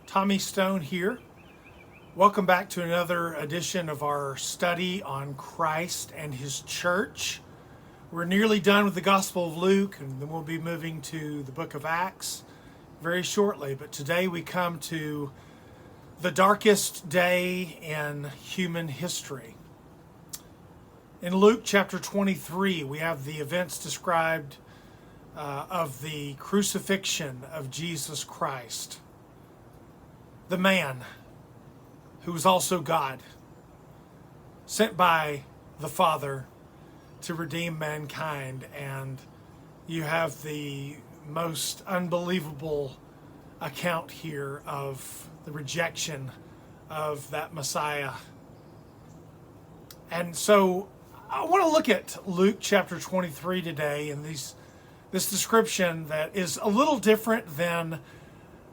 Tommy Stone here. Welcome back to another edition of our study on Christ and His church. We're nearly done with the Gospel of Luke, and then we'll be moving to the book of Acts very shortly. But today we come to the darkest day in human history. In Luke chapter 23, we have the events described of the crucifixion of Jesus Christ, the man who was also God, sent by the Father to redeem mankind. And you have the most unbelievable account here of the rejection of that Messiah. And so I want to look at Luke chapter 23 today, and this description that is a little different than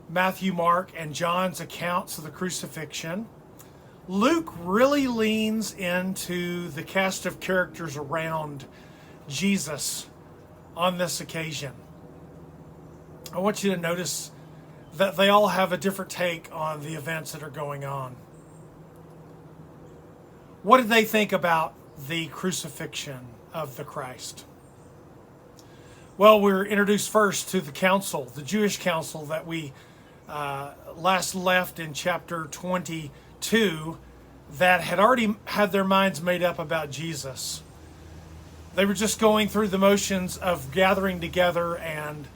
Matthew, Mark, and John's accounts of the crucifixion. Luke really leans into the cast of characters around Jesus on this occasion. I want you to notice that they all have a different take on the events that are going on. What did they think about the crucifixion of the Christ? Well, we're introduced first to the council, the Jewish council that we last left in chapter 22, that had already had their minds made up about Jesus. They were just going through the motions of gathering together and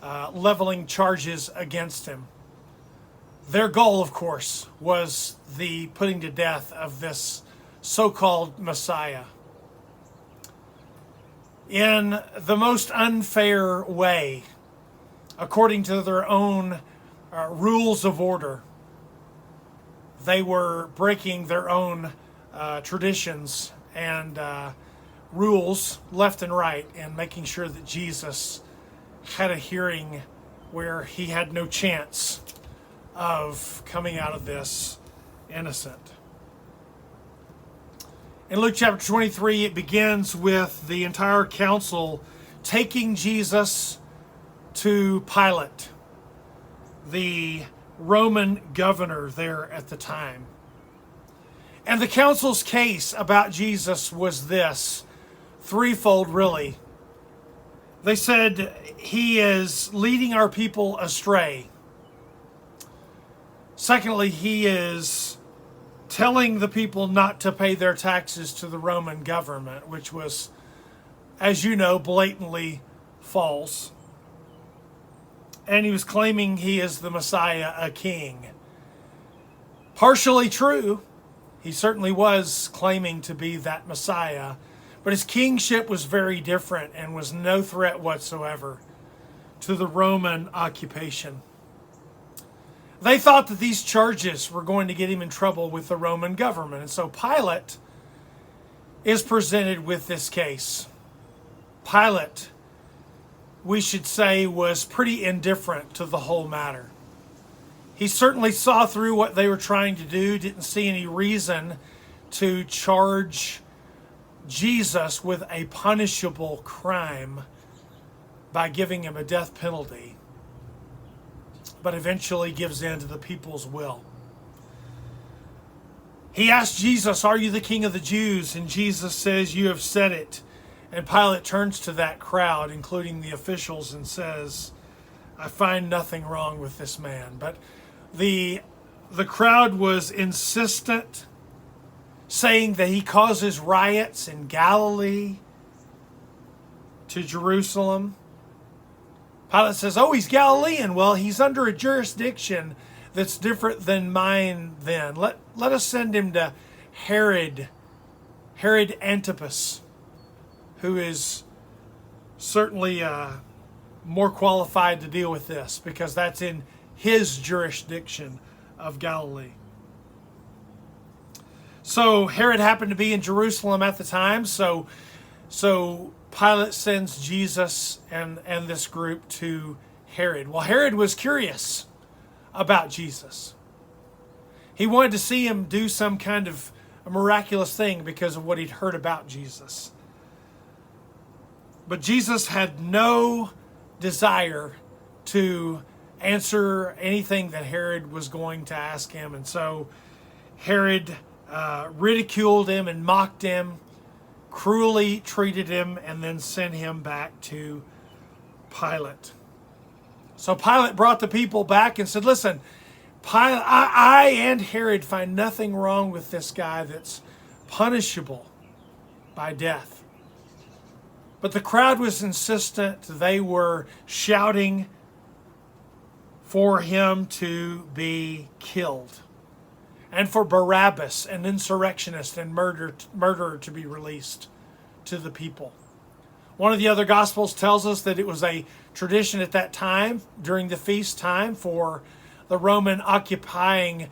leveling charges against him. Their goal, of course, was the putting to death of this so-called Messiah in the most unfair way, according to their own rules of order. They were breaking their own traditions and rules left and right, and making sure that Jesus had a hearing where he had no chance of coming out of this innocent. In Luke chapter 23, it begins with the entire council taking Jesus to Pilate, the Roman governor there at the time. And the council's case about Jesus was this, threefold really. They said he is leading our people astray. Secondly, he is telling the people not to pay their taxes to the Roman government, which was, as you know, blatantly false. And he was claiming he is the Messiah, a king. Partially true. He certainly was claiming to be that Messiah, but his kingship was very different and was no threat whatsoever to the Roman occupation. They thought that these charges were going to get him in trouble with the Roman government. And so Pilate is presented with this case. Pilate, we should say, was pretty indifferent to the whole matter. He certainly saw through what they were trying to do, didn't see any reason to charge Jesus with a punishable crime by giving him a death penalty, but eventually gives in to the people's will. He asked Jesus, "Are you the King of the Jews?" And Jesus says, "You have said it." And Pilate turns to that crowd, including the officials, and says, "I find nothing wrong with this man." But the crowd was insistent, saying that he causes riots in Galilee to Jerusalem. Pilate says, "Oh, he's Galilean. Well, he's under a jurisdiction that's different than mine then. Let us send him to Herod Antipas, who is certainly more qualified to deal with this, because that's in his jurisdiction of Galilee." So Herod happened to be in Jerusalem at the time, so Pilate sends Jesus and this group to Herod. Well, Herod was curious about Jesus. He wanted to see him do some kind of a miraculous thing because of what he'd heard about Jesus. But Jesus had no desire to answer anything that Herod was going to ask him. And so Herod ridiculed him and mocked him, cruelly treated him, and then sent him back to Pilate. So Pilate brought the people back and said, listen, Pilate, I and Herod find nothing wrong with this guy that's punishable by death. But the crowd was insistent. They were shouting for him to be killed, and for Barabbas, an insurrectionist and murderer, to be released to the people. One of the other Gospels tells us that it was a tradition at that time, during the feast time, for the Roman occupying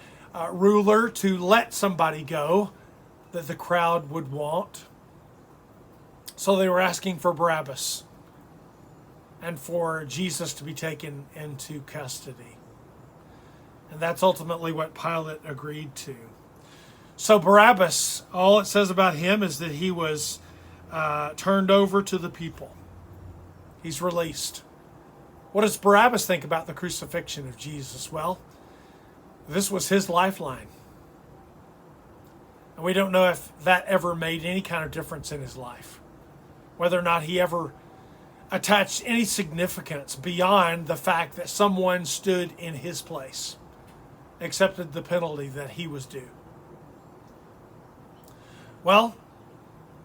ruler to let somebody go that the crowd would want. So they were asking for Barabbas and for Jesus to be taken into custody. And that's ultimately what Pilate agreed to. So Barabbas, all it says about him is that he was turned over to the people. He's released. What does Barabbas think about the crucifixion of Jesus? Well, this was his lifeline. And we don't know if that ever made any kind of difference in his life. Whether or not he ever attached any significance beyond the fact that someone stood in his place, accepted the penalty that he was due. Well,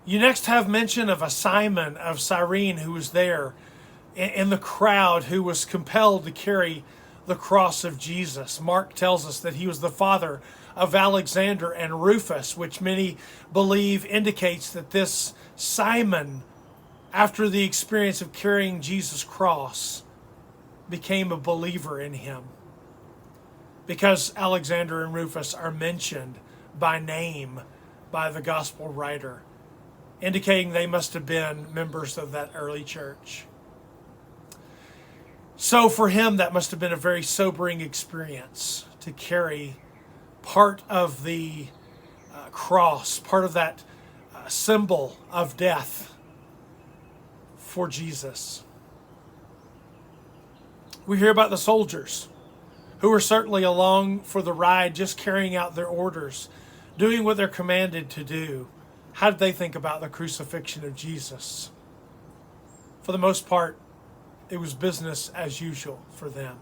you next have mention of a Simon of Cyrene who was there in the crowd, who was compelled to carry the cross of Jesus. Mark tells us that he was the father of Alexander and Rufus, which many believe indicates that this Simon, after the experience of carrying Jesus' cross, became a believer in him, because Alexander and Rufus are mentioned by name by the gospel writer, indicating they must have been members of that early church. So for him, that must have been a very sobering experience to carry part of the cross, part of that symbol of death for Jesus. We hear about the soldiers who were certainly along for the ride, just carrying out their orders, doing what they're commanded to do. How did they think about the crucifixion of Jesus? For the most part, it was business as usual for them.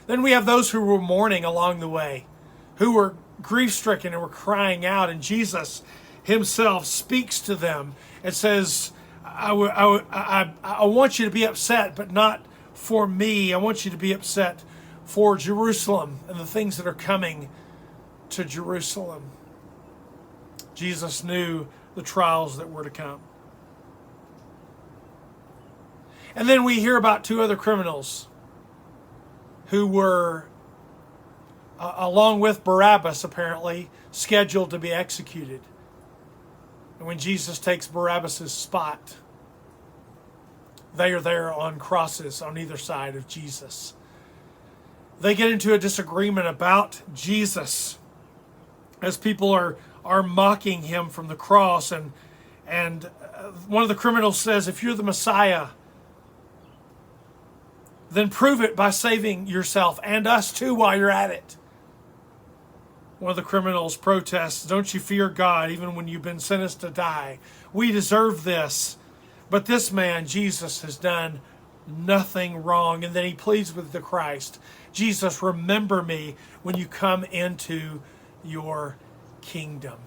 Then we have those who were mourning along the way, who were grief-stricken and were crying out, and Jesus himself speaks to them and says, I want you to be upset, but not for me. I want you to be upset for Jerusalem and the things that are coming to Jerusalem. Jesus knew the trials that were to come. And then we hear about two other criminals who were, along with Barabbas apparently, scheduled to be executed. And when Jesus takes Barabbas' spot, they are there on crosses on either side of Jesus. They get into a disagreement about Jesus as people are mocking him from the cross. And one of the criminals says, if you're the Messiah, then prove it by saving yourself and us too while you're at it. One of the criminals protests, don't you fear God even when you've been sentenced to die? We deserve this. But this man, Jesus, has done nothing wrong. And then he pleads with the Christ, Jesus, remember me when you come into your kingdom.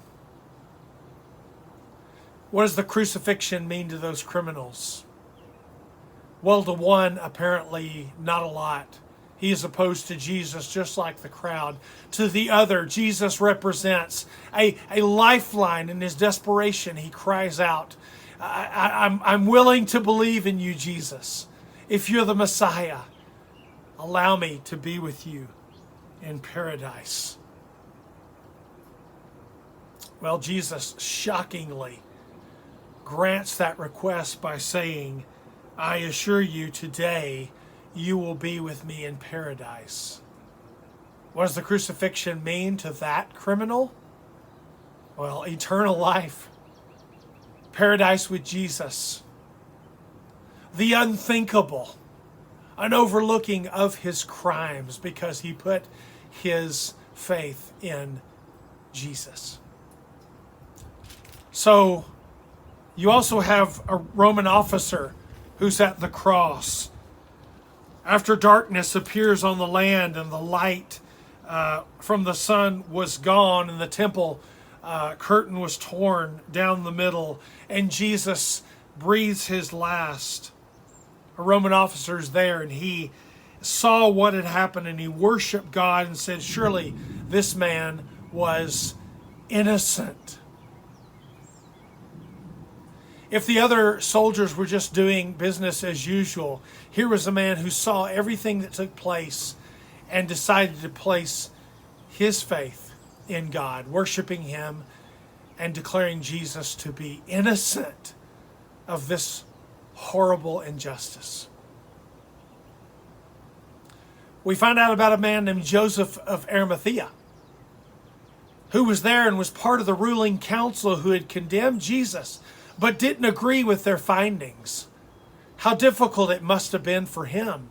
What does the crucifixion mean to those criminals? Well, to one, apparently not a lot. He is opposed to Jesus just like the crowd. To the other, Jesus represents a lifeline. In his desperation, he cries out, I'm willing to believe in you, Jesus. If you're the Messiah, allow me to be with you in paradise. Well, Jesus shockingly grants that request by saying, I assure you today you will be with me in paradise. What does the crucifixion mean to that criminal? Well, eternal life. Paradise with Jesus. The unthinkable. an overlooking of his crimes because he put his faith in Jesus. So you also have a Roman officer who's at the cross. After darkness appears on the land and the light from the sun was gone and the temple curtain was torn down the middle and Jesus breathes his last, a Roman officer is there and he saw what had happened and he worshiped God and said, surely this man was innocent. If the other soldiers were just doing business as usual, here was a man who saw everything that took place and decided to place his faith in God, worshiping him and declaring Jesus to be innocent of this horrible injustice. We find out about a man named Joseph of Arimathea, who was there and was part of the ruling council who had condemned Jesus but didn't agree with their findings. How difficult it must have been for him,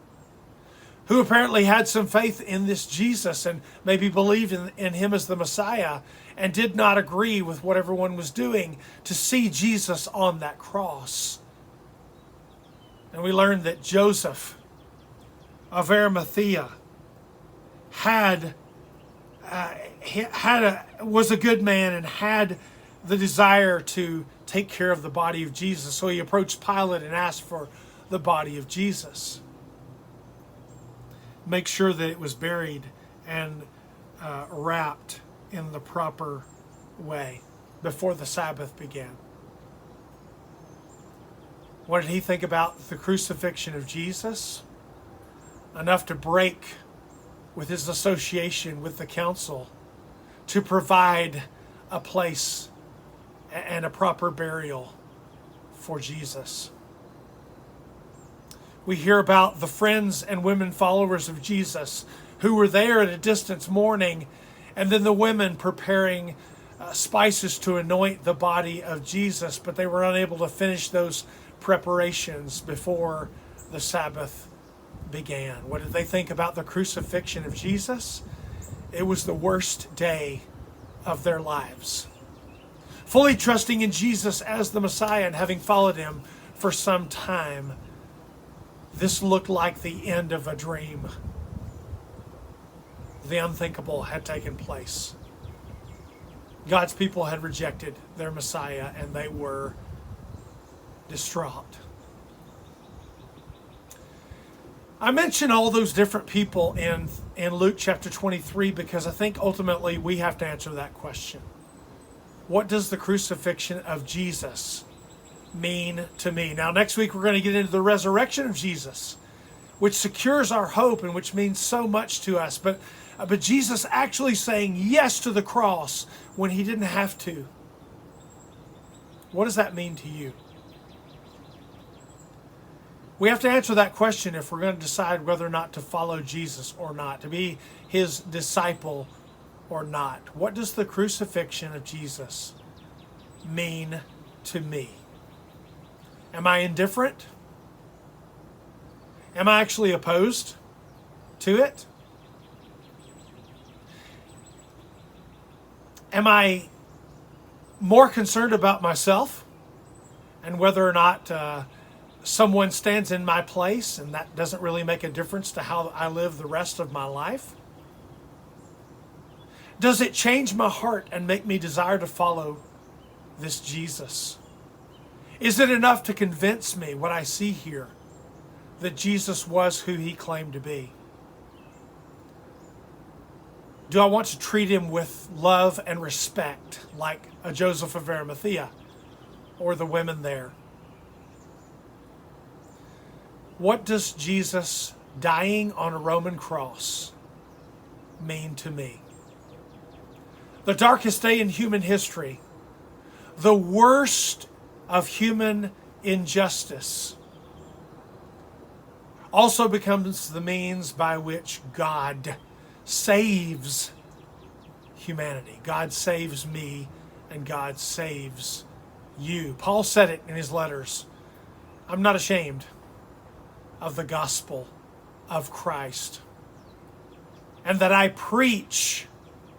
who apparently had some faith in this Jesus and maybe believed in him as the Messiah and did not agree with what everyone was doing, to see Jesus on that cross. And we learned that Joseph of Arimathea was a good man and had the desire to take care of the body of Jesus. So he approached Pilate and asked for the body of Jesus. Make sure that it was buried and wrapped in the proper way before the Sabbath began. What did he think about the crucifixion of Jesus? Enough to break with his association with the council to provide a place and a proper burial for Jesus. We hear about the friends and women followers of Jesus who were there at a distance mourning, and then the women preparing spices to anoint the body of Jesus, but they were unable to finish those preparations before the Sabbath began. What did they think about the crucifixion of Jesus? It was the worst day of their lives. Fully trusting in Jesus as the Messiah and having followed him for some time, this looked like the end of a dream. The unthinkable had taken place. God's people had rejected their Messiah and they were distraught. I mention all those different people in Luke chapter 23 because I think ultimately we have to answer that question. What does the crucifixion of Jesus mean to me? Now, next week we're going to get into the resurrection of Jesus, which secures our hope and which means so much to us. But Jesus actually saying yes to the cross when he didn't have to. What does that mean to you? We have to answer that question if we're going to decide whether or not to follow Jesus or not, to be his disciple or not. What does the crucifixion of Jesus mean to me? Am I indifferent? Am I actually opposed to it? Am I more concerned about myself and whether or not someone stands in my place and that doesn't really make a difference to how I live the rest of my life? Does it change my heart and make me desire to follow this Jesus? Is it enough to convince me what I see here, that Jesus was who he claimed to be? Do I want to treat him with love and respect like a Joseph of Arimathea or the women there? What does Jesus dying on a Roman cross mean to me? The darkest day in human history, the worst of human injustice, also becomes the means by which God saves humanity. God saves me and God saves you. Paul said it in his letters. I'm not ashamed of the gospel of Christ, and that I preach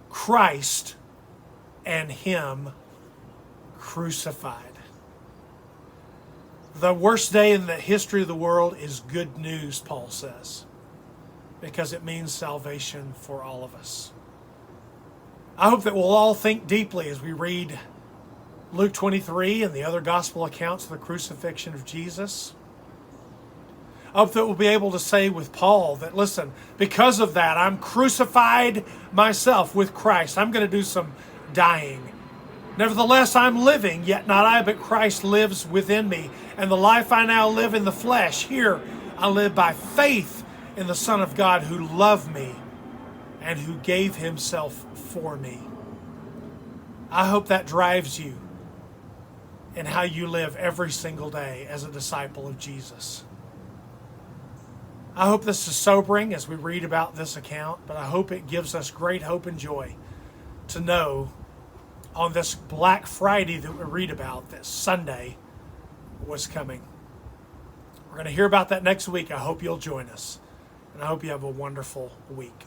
Christ and Him crucified. The worst day in the history of the world is good news, Paul says, because it means salvation for all of us. I hope that we'll all think deeply as we read Luke 23 and the other gospel accounts of the crucifixion of Jesus. I hope that we'll be able to say with Paul that, listen, because of that, I'm crucified myself with Christ. I'm going to do some dying. Nevertheless, I'm living, yet not I, but Christ lives within me. And the life I now live in the flesh, here I live by faith in the Son of God who loved me and who gave Himself for me. I hope that drives you in how you live every single day as a disciple of Jesus. I hope this is sobering as we read about this account, but I hope it gives us great hope and joy to know on this Black Friday that we read about that Sunday was coming. We're going to hear about that next week. I hope you'll join us, and I hope you have a wonderful week.